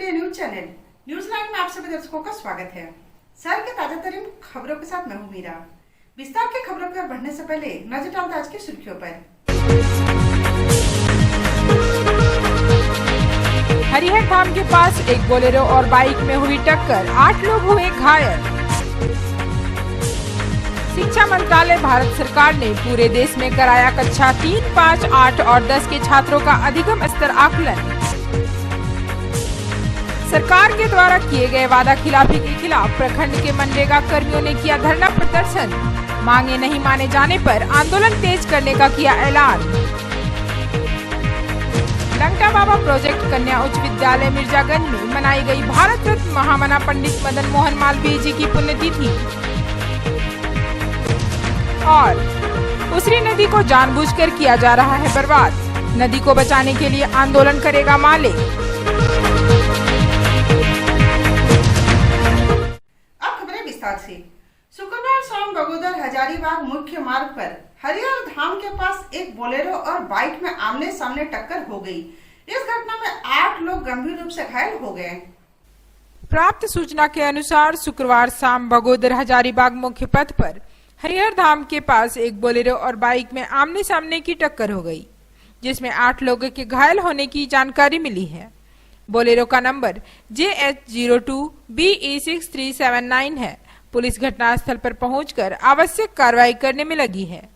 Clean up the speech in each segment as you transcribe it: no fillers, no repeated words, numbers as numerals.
प्रिय news channel news line में आप सभी दर्शकों का स्वागत है। शहर के ताजा तरीन खबरों के साथ मैं हूं मीरा। विस्तार की खबरों की ओर बढ़ने से पहले नजर डालते आज की सुर्खियों पर। हरिहर धाम के पास एक बोलेरो और बाइक में हुई टक्कर, 8 लोग हुए घायल। शिक्षा मंत्रालय भारत सरकार ने पूरे देश में कराया कक्षा 3, 5, 8 और 10 के छात्रों का अधिगम स्तर आकलन। सरकार के द्वारा किए गए वादा खिलाफी के खिलाफ प्रखंड के मनरेगा कर्मियों ने किया धरना प्रदर्शन, मांगे नहीं माने जाने पर आंदोलन तेज करने का किया ऐलान। लंका बाबा प्रोजेक्ट कन्या उच्च विद्यालय मिर्जागंज में मनाई गई भारत रत्न महामना पंडित मदन मोहन मालवीय जी की पुण्यतिथि। और उसरी नदी को जानबूझकर किया जा रहा है बर्बाद, नदी को बचाने के लिए आंदोलन करेगा माले। शुक्रवार शाम बगोदर हजारीबाग मुख्य मार्ग पर हरिहर धाम के पास एक बोलेरो और बाइक में आमने सामने टक्कर हो गई। इस घटना में 8 लोग गंभीर रूप से घायल हो गए। प्राप्त सूचना के अनुसार शुक्रवार शाम बगोदर हजारीबाग मुख्य पथ पर हरिहर धाम के पास एक बोलेरो और बाइक में आमने सामने की टक्कर हो गई, जिसमें 8 लोगों के घायल होने की जानकारी मिली है। बोलेरो का नंबर JH02BE6379 है। पुलिस घटनास्थल पर पहुंचकर आवश्यक कार्रवाई करने में लगी है।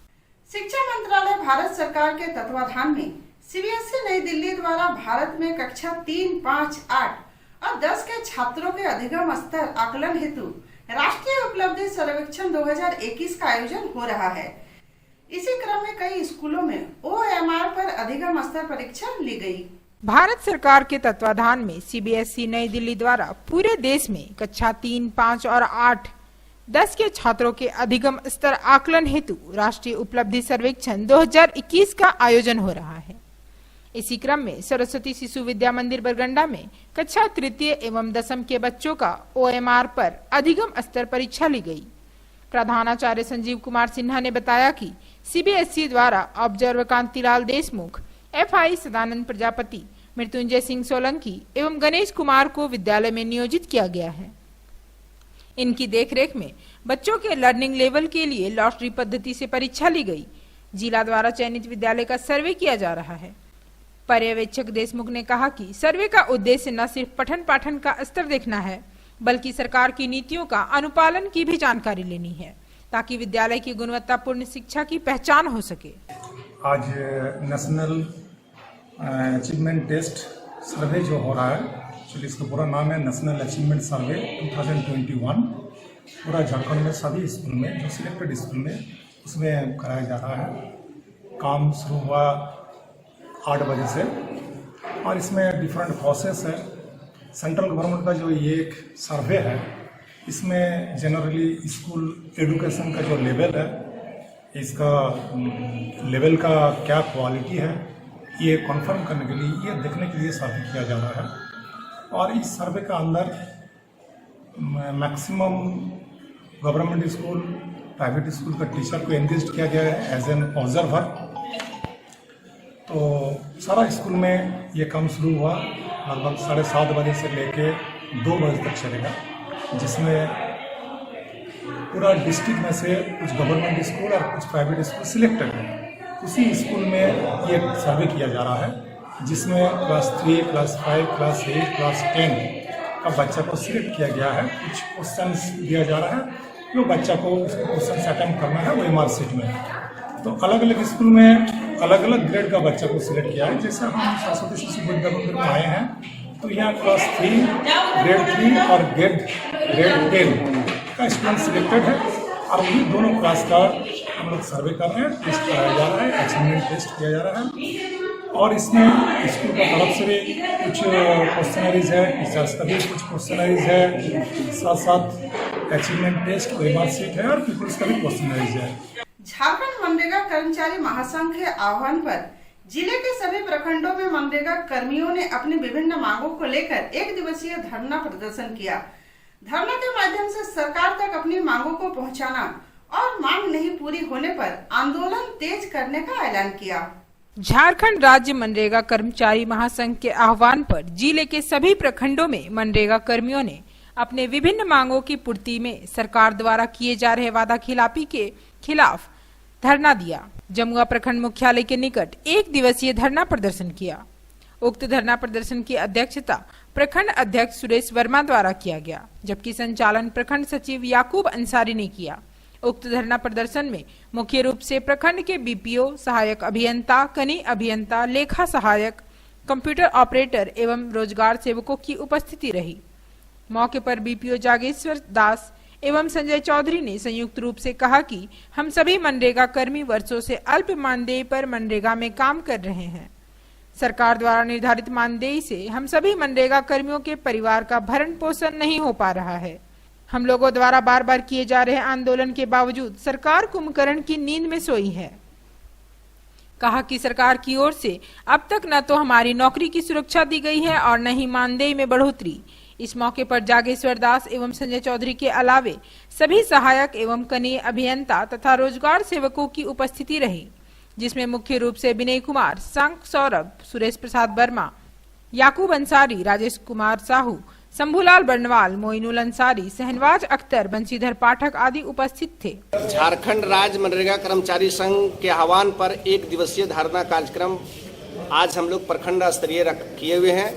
शिक्षा मंत्रालय भारत सरकार के तत्वाधान में सीबीएसई नई दिल्ली द्वारा भारत में कक्षा 3, 5, 8 और 10 के छात्रों के अधिगम स्तर आकलन हेतु राष्ट्रीय उपलब्धि सर्वेक्षण 2021 का आयोजन हो रहा है। इसी क्रम में कई स्कूलों में OMR पर अधिगम स्तर परीक्षा ली गई। भारत सरकार के तत्वाधान में सीबीएसई नई दिल्ली द्वारा पूरे देश में कक्षा 3, 5 और 8, 10 के छात्रों के अधिगम स्तर आकलन हेतु राष्ट्रीय उपलब्धि सर्वेक्षण 2021 का आयोजन हो रहा है। इसी क्रम में सरस्वती शिशु विद्या मंदिर बरगंडा में कक्षा 3 एवं 10 के बच्चों का OMR पर अधिगम स्तर परीक्षा ली गई। प्रधानाचार्य संजीव कुमार सिन्हा ने बताया कि सीबीएसई द्वारा ऑब्जर्वर कांतिलाल देशमुख, FI सदानंद प्रजापति, मृत्युंजय सिंह सोलंकी एवं गणेश कुमार को विद्यालय में नियोजित किया गया है। इनकी देखरेख में बच्चों के लर्निंग लेवल के लिए लॉटरी पद्धति से परीक्षा ली गई। जिला द्वारा चयनित विद्यालय का सर्वे किया जा रहा है। पर्यवेक्षक देशमुख ने कहा कि सर्वे का उद्देश्य न सिर्फ पठन पाठन का स्तर देखना है, बल्कि सरकार की नीतियों का अनुपालन की भी जानकारी लेनी है, ताकि विद्यालय की गुणवत्तापूर्ण शिक्षा की पहचान हो सके। आज नेशनल अचीवमेंट टेस्ट सर्वे जो हो रहा है, एक्चुअली इसका पूरा नाम है नेशनल अचीवमेंट सर्वे 2021, पूरा झारखंड में सभी स्कूल में, जो सिलेक्टेड स्कूल में, उसमें कराया जा रहा है। काम शुरू हुआ 8 बजे से और इसमें डिफरेंट प्रोसेस है। सेंट्रल गवर्नमेंट का जो ये एक सर्वे है, इसमें जनरली स्कूल एजुकेशन का जो लेवल है, इसका लेवल का क्या क्वालिटी है, ये कंफर्म करने के लिए, ये देखने के लिए सर्वे किया जा रहा है। और इस सर्वे का अंदर maximum government school, private school का टीचर को एंगेज किया गया है एज एन ऑब्जर्वर। तो सारा स्कूल में ये काम शुरू हुआ लगभग 7:30 बजे से लेके 2 बजे तक चलेगा, जिसमें पूरा डिस्ट्रिक्ट में से कुछ गवर्नमेंट स्कूल और कुछ प्राइवेट स्कूल सिलेक्टेड है। उसी स्कूल में ये सर्वे किया जा रहा है, जिसमें क्लास 3, क्लास 5, क्लास 8, क्लास 10 का बच्चा को सिलेक्ट किया गया है। कुछ क्वेश्चंस दिया जा रहा है, जो बच्चा को उसको क्वेश्चन अटेम्प्ट करना है OMR शीट में। तो अलग अलग स्कूल में अलग अलग ग्रेड का बच्चा को सिलेक्ट किया है। जैसे हम सरस्वती शिशु विद्या मंदिर में आए हैं, तो यहाँ क्लास 3, ग्रेड 3 और ग्रेड 10 का स्टूडेंट सिलेक्टेड है। और वही दोनों क्लास का हम लोग सर्वे कर रहे हैं, टेस्ट कराया जा रहा है, अचीवमेंट टेस्ट किया जा रहा है। और इसमें स्कूल का तरफ से भी कुछ क्वेश्चनरीज है, टीचर्स का भी कुछ क्वेश्चनरीज है, साथ साथ अचीवमेंट टेस्ट, OMR शीट है और पीपल्स का भी क्वेश्चनरीज है। झारखंड मनरेगा कर्मचारी महासंघ के आह्वान पर जिले के सभी प्रखंडों में मनरेगा कर्मियों ने अपनी विभिन्न मांगों को लेकर 1 दिवसीय धरना प्रदर्शन किया। धरना के माध्यम से सरकार तक अपनी मांगों को पहुंचाना और मांग नहीं पूरी होने पर आंदोलन तेज करने का ऐलान किया। झारखंड राज्य मनरेगा कर्मचारी महासंघ के आह्वान पर जिले के सभी प्रखंडों में मनरेगा कर्मियों ने अपने विभिन्न मांगों की पूर्ति में सरकार द्वारा किए जा रहे वादा खिलाफी के खिलाफ धरना दिया। जमुआ प्रखंड मुख्यालय के निकट 1 दिवसीय धरना प्रदर्शन किया। उक्त धरना प्रदर्शन की अध्यक्षता प्रखंड अध्यक्ष सुरेश वर्मा द्वारा किया गया, जबकि संचालन प्रखंड सचिव याकूब अंसारी ने किया। उक्त धरना प्रदर्शन में मुख्य रूप से प्रखंड के बीपीओ, सहायक अभियंता, कनी अभियंता, लेखा सहायक, कंप्यूटर ऑपरेटर एवं रोजगार सेवकों की उपस्थिति रही। मौके पर बीपीओ जागेश्वर दास एवं संजय चौधरी ने संयुक्त रूप से कहा कि हम सभी मनरेगा कर्मी वर्षों से अल्प मानदेय पर मनरेगा में काम कर रहे हैं। सरकार द्वारा निर्धारित मानदेय से हम सभी मनरेगा कर्मियों के परिवार का भरण पोषण नहीं हो पा रहा है। हम लोगों द्वारा बार बार किए जा रहे आंदोलन के बावजूद सरकार कुंभकर्ण की नींद में सोई है। कहा कि सरकार की ओर से अब तक न तो हमारी नौकरी की सुरक्षा दी गई है और न ही मानदेय में बढ़ोतरी। इस मौके पर जागेश्वर दास एवं संजय चौधरी के अलावे सभी सहायक एवं कनीय अभियंता तथा रोजगार सेवकों की उपस्थिति रही, जिसमें मुख्य रूप से विनय कुमार, शंख सौरभ, सुरेश प्रसाद वर्मा, याकूब अंसारी, राजेश कुमार साहू, शंभूलाल बर्नवाल, मोइनुल अंसारी, सहनवाज अख्तर, बंशीधर पाठक आदि उपस्थित थे। झारखंड राज्य मनरेगा कर्मचारी संघ के आह्वान पर 1 दिवसीय धरना कार्यक्रम आज हम लोग प्रखंड स्तरीय किए हुए हैं।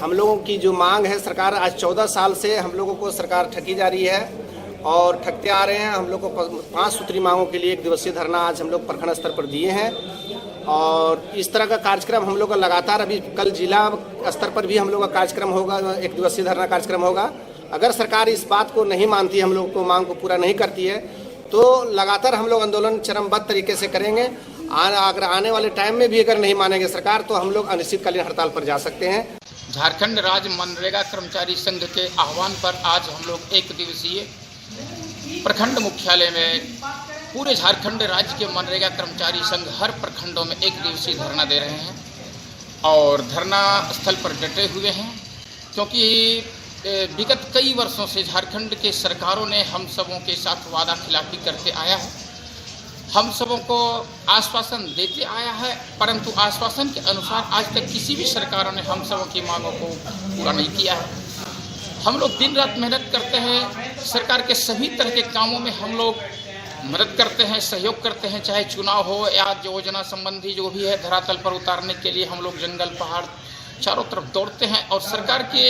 हम लोगों की जो मांग है, सरकार आज 14 साल से हम लोगों को सरकार ठगी जा रही है और ठगते आ रहे हैं। हम लोग को 5 सूत्री मांगों के लिए 1 दिवसीय धरना आज हम लोग प्रखंड स्तर पर दिए हैं और इस तरह का कार्यक्रम हम लोग का लगातार अभी कल जिला स्तर पर भी हम लोग का कार्यक्रम होगा, 1 दिवसीय धरना कार्यक्रम होगा। अगर सरकार इस बात को नहीं मानती, हम लोग को मांग को पूरा नहीं करती है, तो लगातार हम लोग आंदोलन चरमबद्ध तरीके से करेंगे। अगर आने वाले टाइम में भी अगर नहीं मानेंगे सरकार, तो हम लोग अनिश्चितकालीन हड़ताल पर जा सकते हैं। झारखंड राज्य मनरेगा कर्मचारी संघ के आह्वान पर आज हम लोग 1 दिवसीय प्रखंड मुख्यालय में पूरे झारखंड राज्य के मनरेगा कर्मचारी संघ हर प्रखंडों में 1 दिवसीय धरना दे रहे हैं और धरना स्थल पर डटे हुए हैं, क्योंकि विगत कई वर्षों से झारखंड के सरकारों ने हम सबों के साथ वादा खिलाफी करते आया है। हम सबों को आश्वासन देते आया है, परंतु आश्वासन के अनुसार आज तक किसी भी सरकारों ने हम सबों की मांगों को पूरा नहीं किया है। हम लोग दिन रात मेहनत करते हैं, सरकार के सभी तरह के कामों में हम लोग मदद करते हैं, सहयोग करते हैं, चाहे चुनाव हो या योजना संबंधी जो भी है धरातल पर उतारने के लिए हम लोग जंगल पहाड़ चारों तरफ दौड़ते हैं और सरकार के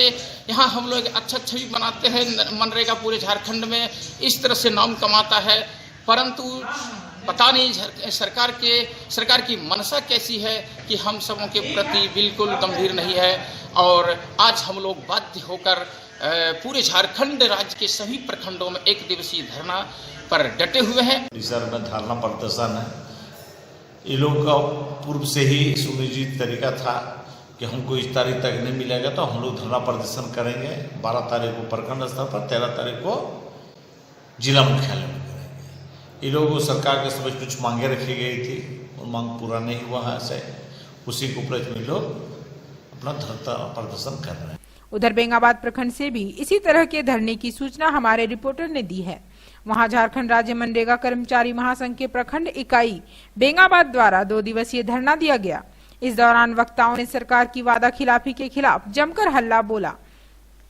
यहाँ हम लोग अच्छा छवि बनाते हैं। मनरेगा पूरे झारखंड में इस तरह से नाम कमाता है, परंतु पता नहीं सरकार की मनसा कैसी है कि हम सबों के प्रति बिल्कुल गंभीर नहीं है। और आज हम लोग बाध्य होकर पूरे झारखंड राज्य के सभी प्रखंडों में 1 दिवसीय धरना पर डटे हुए हैं। परिसर में धरना प्रदर्शन है। ये लोग का पूर्व से ही सुनिश्चित तरीका था कि हमको इस तारीख तक नहीं मिलेगा तो हम लोग धरना प्रदर्शन करेंगे। 12 तारीख को प्रखंड स्तर पर, 13 तारीख को जिला मुख्यालय में करेंगे। ये लोगों सरकार के समझ कुछ मांगे रखी गई थी, वो मांग पूरा नहीं हुआ है से उसी को उपलक्ष्य में लोग अपना धरना प्रदर्शन कर रहे हैं। उधर बेंगाबाद प्रखंड से भी इसी तरह के धरने की सूचना हमारे रिपोर्टर ने दी है। वहां झारखंड राज्य मनरेगा कर्मचारी महासंघ के प्रखंड इकाई बेंगाबाद द्वारा 2 दिवसीय धरना दिया गया। इस दौरान वक्ताओं ने सरकार की वादा खिलाफी के खिलाफ जमकर हल्ला बोला।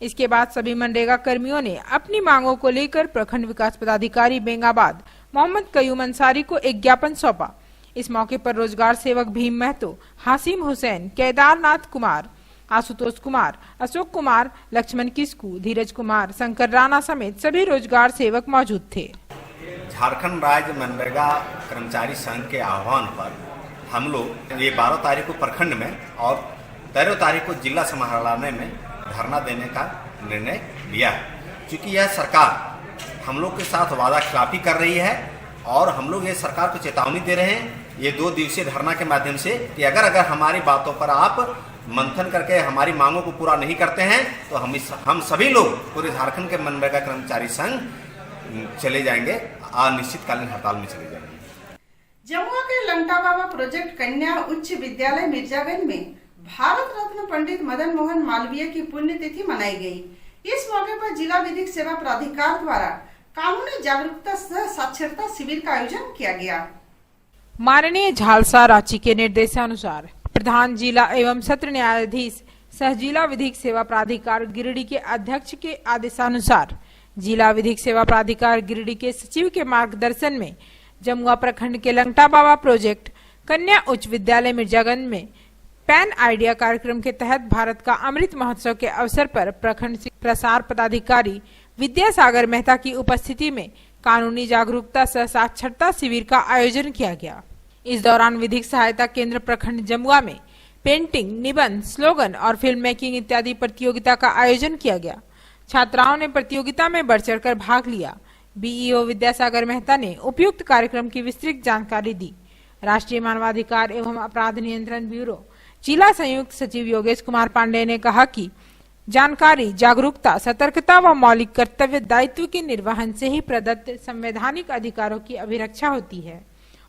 इसके बाद सभी मनरेगा कर्मियों ने अपनी मांगों को लेकर प्रखंड विकास पदाधिकारी बेंगाबाद मोहम्मद कयूम अंसारी को एक ज्ञापन सौंपा। इस मौके पर रोजगार सेवक भीम महतो, हासिम हुसैन, केदारनाथ कुमार, आशुतोष कुमार, अशोक कुमार, लक्ष्मण किस्कू, धीरज कुमार, शंकर राणा समेत सभी रोजगार सेवक मौजूद थे। झारखंड राज्य मनरेगा कर्मचारी संघ के आह्वान पर हम लोग ये 12 तारीख को प्रखंड में और 13 तारीख को जिला समाहरणालय में धरना देने का निर्णय लिया है, क्योंकि यह सरकार हम लोग के साथ वादा खिलाफी कर रही है और हम लोग ये सरकार को चेतावनी दे रहे हैं ये 2 दिवसीय धरना के माध्यम से कि अगर हमारी बातों पर आप मंथन करके हमारी मांगों को पूरा नहीं करते हैं तो हम सभी लोग पूरे झारखंड के मनरेगा कर्मचारी संघ चले जाएंगे, अनिश्चितकालीन हड़ताल में चले जाएंगे। जमुआ के लंगटा बाबा प्रोजेक्ट कन्या उच्च विद्यालय मिर्जागंज में भारत रत्न पंडित मदन मोहन मालवीय की पुण्यतिथि मनाई गई। इस मौके पर जिला विधिक सेवा प्राधिकार द्वारा कानूनी जागरूकता सह साक्षरता शिविर का आयोजन किया गया। माननीय झालसा रांची के निर्देशानुसार प्रधान जिला एवं सत्र न्यायाधीश सह जिला विधिक सेवा प्राधिकार गिरिडीह के अध्यक्ष के आदेशानुसार जिला विधिक सेवा प्राधिकार गिरिडीह के सचिव के मार्गदर्शन में जमुआ प्रखंड के लंगटा बाबा प्रोजेक्ट कन्या उच्च विद्यालय मिर्जागंज में पैन आइडिया कार्यक्रम के तहत भारत का अमृत महोत्सव के अवसर पर प्रखंड प्रसार पदाधिकारी विद्यासागर मेहता की उपस्थिति में कानूनी जागरूकता सह साक्षरता शिविर का आयोजन किया गया। इस दौरान विधिक सहायता केंद्र प्रखंड जमुआ में पेंटिंग, निबंध, स्लोगन और फिल्म मेकिंग इत्यादि प्रतियोगिता का आयोजन किया गया। छात्राओं ने प्रतियोगिता में बढ़ चढ़कर भाग लिया। बीईओ विद्यासागर मेहता ने उपयुक्त कार्यक्रम की विस्तृत जानकारी दी। राष्ट्रीय मानवाधिकार एवं अपराध नियंत्रण ब्यूरो जिला संयुक्त सचिव योगेश कुमार पांडे ने कहा कि जानकारी, जागरूकता, सतर्कता व मौलिक कर्तव्य दायित्व के निर्वहन से ही प्रदत्त संवैधानिक अधिकारों की अभिरक्षा होती है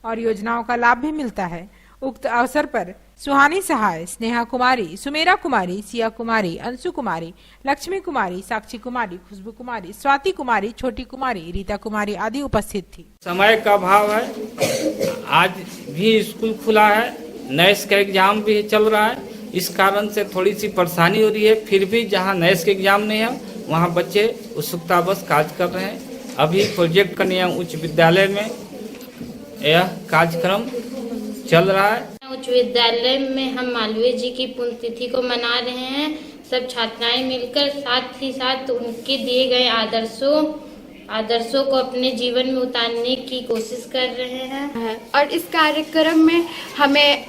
और योजनाओं का लाभ भी मिलता है। उक्त अवसर पर सुहानी सहाय, स्नेहा कुमारी, सुमेरा कुमारी, सिया कुमारी, अंशु कुमारी, लक्ष्मी कुमारी, साक्षी कुमारी, खुशबू कुमारी, स्वाति कुमारी, छोटी कुमारी, रीता कुमारी आदि उपस्थित थी। समय का अभाव है, आज भी स्कूल खुला है, नेक्स्ट का एग्जाम भी चल रहा है, इस कारण से थोड़ी सी परेशानी हो रही है। फिर भी जहाँ नेक्स्ट के एग्जाम नहीं है वहाँ बच्चे उत्सुकतावश कार्य कर रहे हैं। अभी प्रोजेक्ट कन्या उच्च विद्यालय में यह कार्यक्रम चल रहा है। उच्च विद्यालय में हम मालवीय जी की पुण्यतिथि को मना रहे हैं। सब छात्राएं मिलकर साथ ही साथ उनके दिए गए आदर्शों को अपने जीवन में उतारने की कोशिश कर रहे हैं। और इस कार्यक्रम में हमें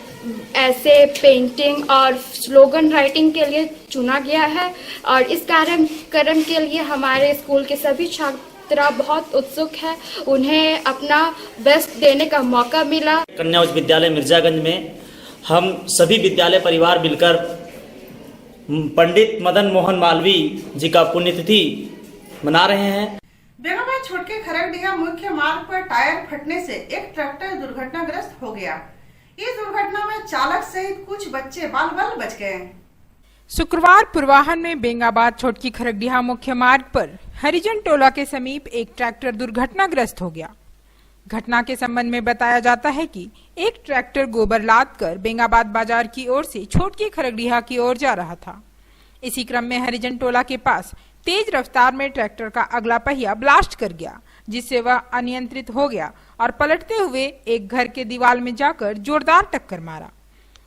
ऐसे पेंटिंग और स्लोगन राइटिंग के लिए चुना गया है और इस कार्यक्रम के लिए हमारे स्कूल के सभी छात्र बहुत उत्सुक है। उन्हें अपना बेस्ट देने का मौका मिला। कन्या उच्च विद्यालय मिर्जागंज में हम सभी विद्यालय परिवार मिलकर पंडित मदन मोहन मालवीय जी का पुण्यतिथि मना रहे हैं। बेगाबाद छोड़ के खरगडीहा मुख्य मार्ग पर टायर फटने से एक ट्रैक्टर दुर्घटनाग्रस्त हो गया। इस दुर्घटना में चालक सहित कुछ बच्चे बाल-बाल बच गए। शुक्रवार पूर्वाह्न में बेंगाबाद छोटकी खरगडीहा मुख्य मार्ग पर हरिजन टोला के समीप एक ट्रैक्टर दुर्घटनाग्रस्त हो गया। घटना के संबंध में बताया जाता है कि एक ट्रैक्टर गोबर लाद कर बेंगाबाद बाजार की ओर से छोटकी खरगडीहा की ओर जा रहा था। इसी क्रम में हरिजन टोला के पास तेज रफ्तार में ट्रैक्टर का अगला पहिया ब्लास्ट कर गया, जिससे वह अनियंत्रित हो गया और पलटते हुए एक घर के दीवार में जाकर जोरदार टक्कर मारा।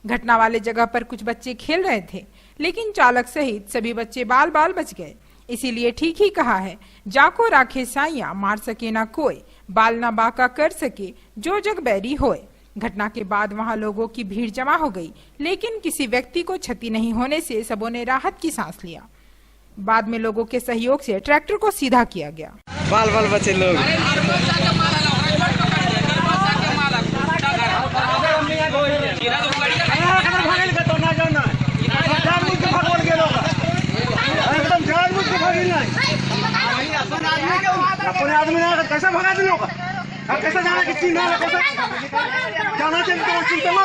घटना वाले जगह पर कुछ बच्चे खेल रहे थे, लेकिन चालक सहित सभी बच्चे बाल बाल बच गए। इसीलिए ठीक ही कहा है, जाको राखे साइया मार सके ना कोई, बाल ना बाका कर सके जो जग बैरी होए। घटना के बाद वहां लोगों की भीड़ जमा हो गई, लेकिन किसी व्यक्ति को क्षति नहीं होने से सबों ने राहत की सांस लिया। बाद में लोगों के सहयोग से ट्रैक्टर को सीधा किया गया। बाल बाल बचे लोग अपने आदमी कैसा भगा दिलो कैसा जाना कि चिन्ह कैसा जाना चाहिए तो चिंता लो।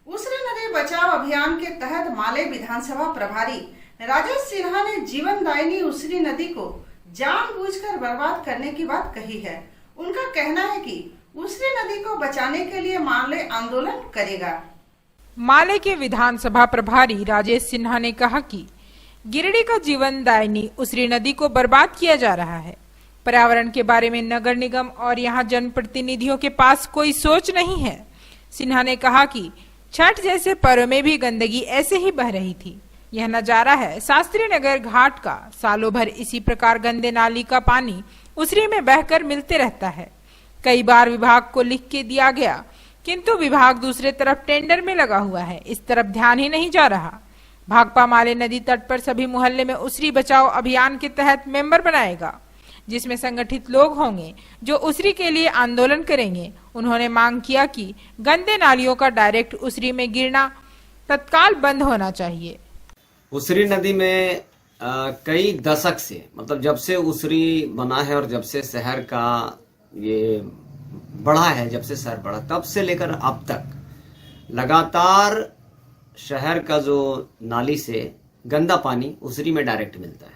उसरी नदी बचाव अभियान के तहत माले विधानसभा प्रभारी राजेश सिन्हा ने जीवनदायिनी उसरी नदी को जानबूझकर बर्बाद करने की बात कही है। उनका कहना है कि उसरी नदी को बचाने के लिए माले आंदोलन करेगा। माले के विधानसभा प्रभारी राजेश सिन्हा ने कहा कि गिरिडीह का जीवनदायिनी उसरी नदी को बर्बाद किया जा रहा है। पर्यावरण के बारे में नगर निगम और यहाँ जनप्रतिनिधियों के पास कोई सोच नहीं है। सिन्हा ने कहा कि छठ जैसे पर्व में भी गंदगी ऐसे ही बह रही थी। यह नजारा है शास्त्री नगर घाट का। सालों भर इसी प्रकार गंदे नाली का पानी उसरी में बहकर मिलते रहता है। कई बार विभाग को लिख के दिया गया, किंतु विभाग दूसरे तरफ टेंडर में लगा हुआ है, इस तरफ ध्यान ही नहीं जा रहा। भाकपा माले नदी तट पर सभी मोहल्ले में उसरी बचाओ अभियान के तहत मेंबर बनाएगा, जिसमें संगठित लोग होंगे जो उसरी के लिए आंदोलन करेंगे। उन्होंने मांग किया कि गंदे नालियों का डायरेक्ट उसरी में गिरना तत्काल बंद होना चाहिए। उसरी नदी में कई दशक से, मतलब जब से उसरी बना है और जब से शहर का ये बढ़ा है, जब से शहर बढ़ा तब से लेकर अब तक लगातार शहर का जो नाली से गंदा पानी उसरी में डायरेक्ट मिलता है।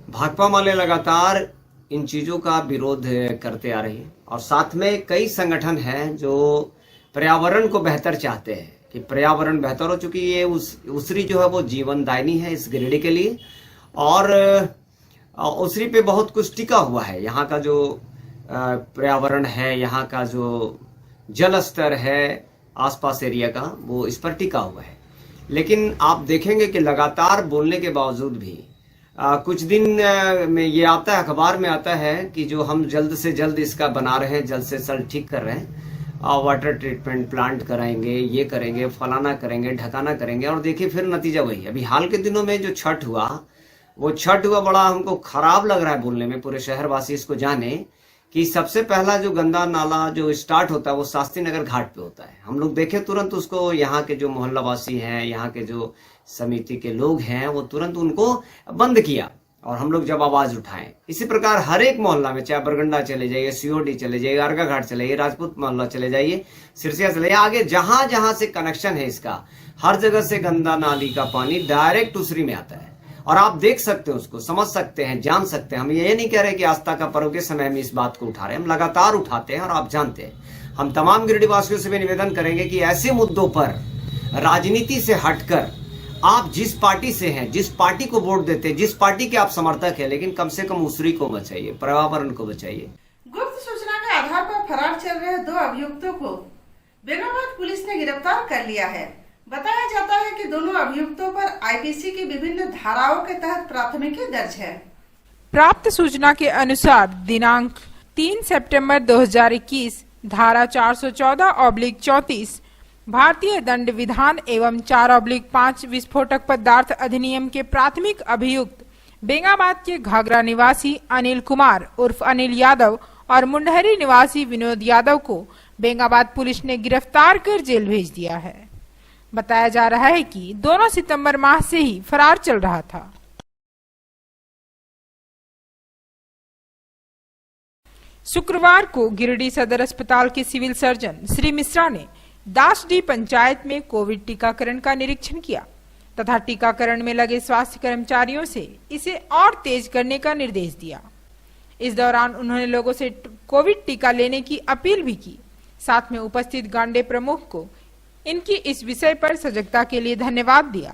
भाकपा वाले लगातार इन चीज़ों का विरोध करते आ रही है और साथ में कई संगठन हैं जो पर्यावरण को बेहतर चाहते हैं कि पर्यावरण बेहतर हो, चूंकि ये उसरी जो है वो जीवनदायिनी है इस गिरिडीह के लिए और उसरी पे बहुत कुछ टिका हुआ है। यहाँ का जो पर्यावरण है, यहाँ का जो जल स्तर है आसपास एरिया का, वो इस पर टिका हुआ है। लेकिन आप देखेंगे कि लगातार बोलने के बावजूद भी कुछ दिन में ये आता है, अखबार में आता है कि जो हम जल्द से जल्द इसका बना रहे हैं, जल्द से जल्द ठीक कर रहे हैं, वाटर ट्रीटमेंट प्लांट कराएंगे, ये करेंगे, फलाना करेंगे, ढकाना करेंगे, और देखिए फिर नतीजा वही। अभी हाल के दिनों में जो छठ हुआ, वो छठ हुआ बड़ा हमको खराब लग रहा है बोलने में, पूरे शहरवासी इसको जाने कि सबसे पहला जो गंदा नाला जो स्टार्ट होता है वो शास्त्री नगर घाट पे होता है। हम लोग देखे तुरंत उसको, यहाँ के जो मोहल्लावासी हैं, यहाँ के जो समिति के लोग हैं, वो तुरंत उनको बंद किया और हम लोग जब आवाज उठाएं। इसी प्रकार हर एक मोहल्ला में, चाहे बरगंडा चले जाइए, सीओडी चले जाइए, अर्गा घाट चले जाइए, राजपूत मोहल्ला चले जाइए, सिरसिया चले जाइए, आगे जहां जहां से कनेक्शन है इसका, हर जगह से गंदा नाली का पानी डायरेक्ट उसरी में आता है। और आप देख सकते हैं, उसको समझ सकते हैं, जान सकते हैं। हम ये नहीं कह रहे कि आस्था का पर्व के समय में इस बात को उठा रहे हैं, हम लगातार उठाते हैं और आप जानते हैं। हम तमाम गिरिडीह वासियों से भी निवेदन करेंगे कि ऐसे मुद्दों पर राजनीति से हटकर आप जिस पार्टी से हैं, जिस पार्टी को वोट देते हैं, जिस पार्टी के आप समर्थक हैं, लेकिन कम से कम उसरी को बचाइए, पर्यावरण को बचाइए। गुप्त सूचना के आधार पर फरार चल रहे 2 अभियुक्तों को बेंगाबाद पुलिस ने गिरफ्तार कर लिया है। बताया जाता है कि दोनों अभियुक्तों पर आईपीसी की विभिन्न धाराओं के तहत प्राथमिकी दर्ज है। प्राप्त सूचना के अनुसार दिनांक 3 सितंबर 2021 धारा 414/34 भारतीय दंड विधान एवं 4/5 विस्फोटक पदार्थ अधिनियम के प्राथमिक अभियुक्त बेंगाबाद के घाघरा निवासी अनिल कुमार उर्फ अनिल यादव और मुंडहरी निवासी विनोद यादव को बेंगाबाद पुलिस ने गिरफ्तार कर जेल भेज दिया है। बताया जा रहा है कि दोनों सितंबर माह से ही फरार चल रहा था। शुक्रवार को गिरिडीह सदर अस्पताल के सिविल सर्जन श्री मिश्रा ने दासडीह पंचायत में कोविड टीकाकरण का निरीक्षण किया तथा टीकाकरण में लगे स्वास्थ्य कर्मचारियों से इसे और तेज करने का निर्देश दिया। इस दौरान उन्होंने लोगों से कोविड टीका लेने की अपील भी की। साथ में उपस्थित गांडे प्रमुख को इनकी इस विषय पर सजगता के लिए धन्यवाद दिया।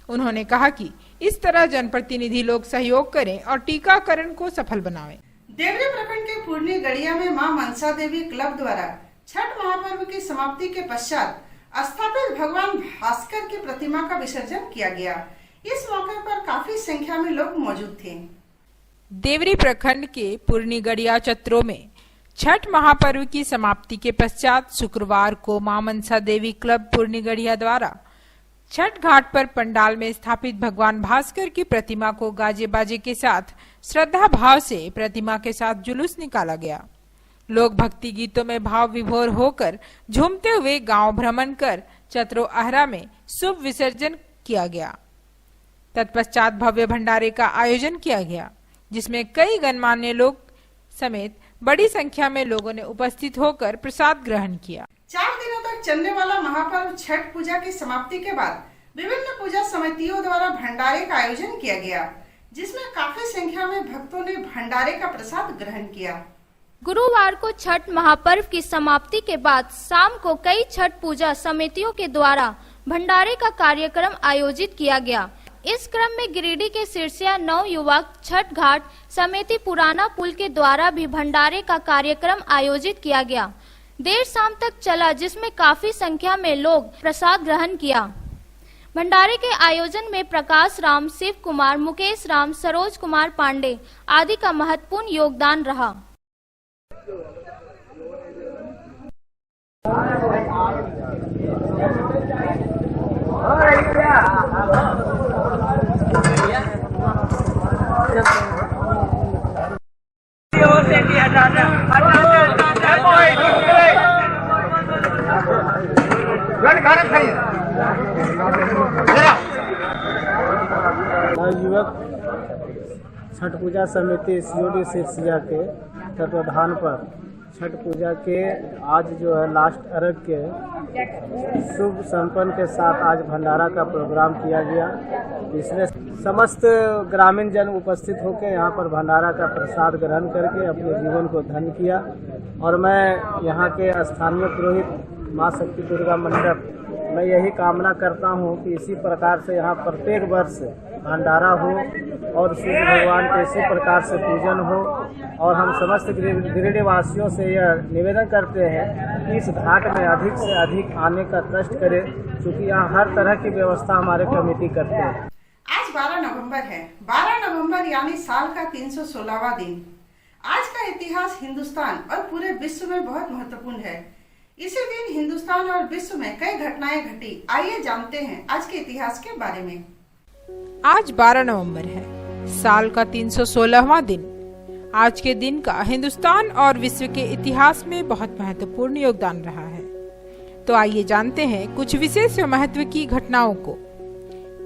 उन्होंने कहा कि इस तरह जनप्रतिनिधि लोग सहयोग करें और टीकाकरण को सफल बनावें। देवरी प्रखंड के पूर्णी गड़िया में मां मनसा देवी क्लब द्वारा छठ महापर्व की समाप्ति के पश्चात स्थापित भगवान भास्कर की प्रतिमा का विसर्जन किया गया। इस मौके पर काफी संख्या में लोग मौजूद थे। देवरी प्रखंड के पूर्णी गड़िया चत्रों में छठ महापर्व की समाप्ति के पश्चात शुक्रवार को मां मनसा देवी क्लब पूर्णी गड़िया द्वारा छठ घाट पर पंडाल में स्थापित भगवान भास्कर की प्रतिमा को गाजे बाजे के साथ श्रद्धा भाव से प्रतिमा के साथ जुलूस निकाला गया। लोग भक्ति गीतों में भाव विभोर होकर झूमते हुए गांव भ्रमण कर चत्रो आहरा में शुभ विसर्जन किया गया। तत्पश्चात भव्य भंडारे का आयोजन किया गया, जिसमें कई गणमान्य लोग समेत बड़ी संख्या में लोगों ने उपस्थित होकर प्रसाद ग्रहण किया। 4 दिनों तक चलने वाला महापर्व छठ पूजा की समाप्ति के बाद विभिन्न पूजा समितियों द्वारा भंडारे का आयोजन किया गया, जिसमें काफी संख्या में भक्तों ने भंडारे का प्रसाद ग्रहण किया। गुरुवार को छठ महापर्व की समाप्ति के बाद शाम को कई छठ पूजा समितियों के द्वारा भंडारे का कार्यक्रम आयोजित किया गया। इस क्रम में गिरिडीह के सिरसिया नव युवक छठ घाट समिति पुराना पुल के द्वारा भी भंडारे का कार्यक्रम आयोजित किया गया। देर शाम तक चला, जिसमें काफी संख्या में लोग प्रसाद ग्रहण किया। भंडारे के आयोजन में प्रकाश राम, शिव कुमार, मुकेश राम, सरोज कुमार पांडे आदि का महत्वपूर्ण योगदान रहा। गण युवक छठ पूजा समिति सीओडी सिरसिया के तत्वाधान पर छठ पूजा के आज जो है लास्ट अर्घ के शुभ संपन्न के साथ आज भंडारा का प्रोग्राम किया गया। इसमें समस्त ग्रामीण जन उपस्थित होकर यहाँ पर भंडारा का प्रसाद ग्रहण करके अपने जीवन को धन्य किया। और मैं यहाँ के स्थानीय पुरोहित माँ शक्ति दुर्गा मंडप मैं यही कामना करता हूँ कि इसी प्रकार से यहाँ प्रत्येक वर्ष भंडारा हो और सूर्य भगवान के इसी प्रकार से पूजन हो। और हम समस्त गिरिडीह वासियों से यह निवेदन करते हैं कि इस घाट में अधिक से अधिक आने का कष्ट करें, क्योंकि यहाँ हर तरह की व्यवस्था हमारे कमेटी करते हैं। आज 12 नवंबर है। 12 नवंबर यानी साल का 316वां दिन। आज का इतिहास हिंदुस्तान और पूरे विश्व में बहुत महत्वपूर्ण है। इसी दिन हिंदुस्तान और विश्व में कई घटनाएं घटी। आइए जानते हैं आज के इतिहास के बारे में। आज 12 नवंबर है, साल का 316वां दिन। आज के दिन का हिंदुस्तान और विश्व के इतिहास में बहुत महत्वपूर्ण योगदान रहा है। तो आइए जानते हैं कुछ विशेष महत्व की घटनाओं को।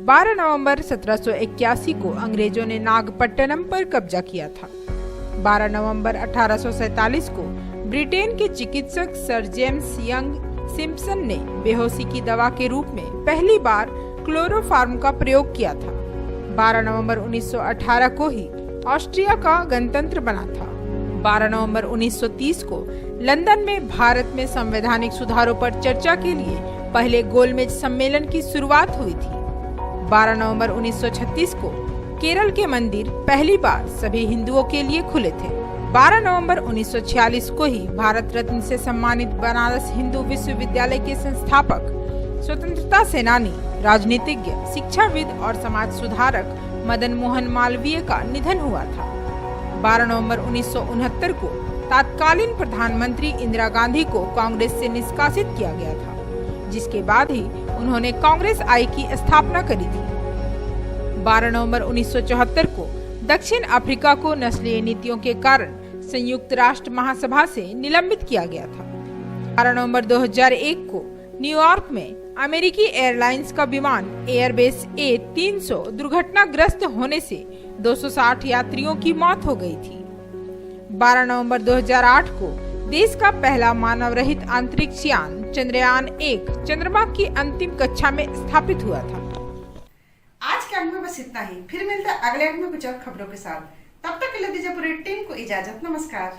12 नवंबर 1781 को अंग्रेजों ने नागपट्टनम पर कब्जा किया था। 12 नवंबर 1847 को ब्रिटेन के चिकित्सक सर जेम्स यंग सिम्पसन ने बेहोशी की दवा के रूप में पहली बार क्लोरोफार्म का प्रयोग किया था। 12 नवंबर 1918 को ही ऑस्ट्रिया का गणतंत्र बना था। 12 नवंबर 1930 को लंदन में भारत में संवैधानिक सुधारों पर चर्चा के लिए पहले गोलमेज सम्मेलन की शुरुआत हुई थी। 12 नवंबर 1936 को केरल के मंदिर पहली बार सभी हिंदुओं के लिए खुले थे। 12 नवंबर 1946 को ही भारत रत्न से सम्मानित बनारस हिंदू विश्वविद्यालय के संस्थापक, स्वतंत्रता सेनानी, राजनीतिज्ञ, शिक्षाविद और समाज सुधारक मदन मोहन मालवीय का निधन हुआ था। 12 नवंबर 1969 को तत्कालीन प्रधानमंत्री इंदिरा गांधी को कांग्रेस से निष्कासित किया गया था, जिसके बाद ही उन्होंने कांग्रेस आई की स्थापना करी थी। 12 नवंबर 1974 को दक्षिण अफ्रीका को नस्लीय नीतियों के कारण संयुक्त राष्ट्र महासभा से निलंबित किया गया था। 12 नवंबर 2001 को न्यूयॉर्क में अमेरिकी एयरलाइंस का विमान एयरबेस A300 दुर्घटनाग्रस्त होने से 260 यात्रियों की मौत हो गई थी। 12 नवंबर 2008 को देश का पहला मानव रहित अंतरिक्ष यान चंद्रयान 1 चंद्रमा की अंतिम कक्षा में स्थापित हुआ था। आज के अंक में बस इतना ही। फिर मिलते हैं अगले अंक में कुछ और खबरों के साथ। तब तक के लिए दीजिए पूरी टीम को इजाजत। नमस्कार।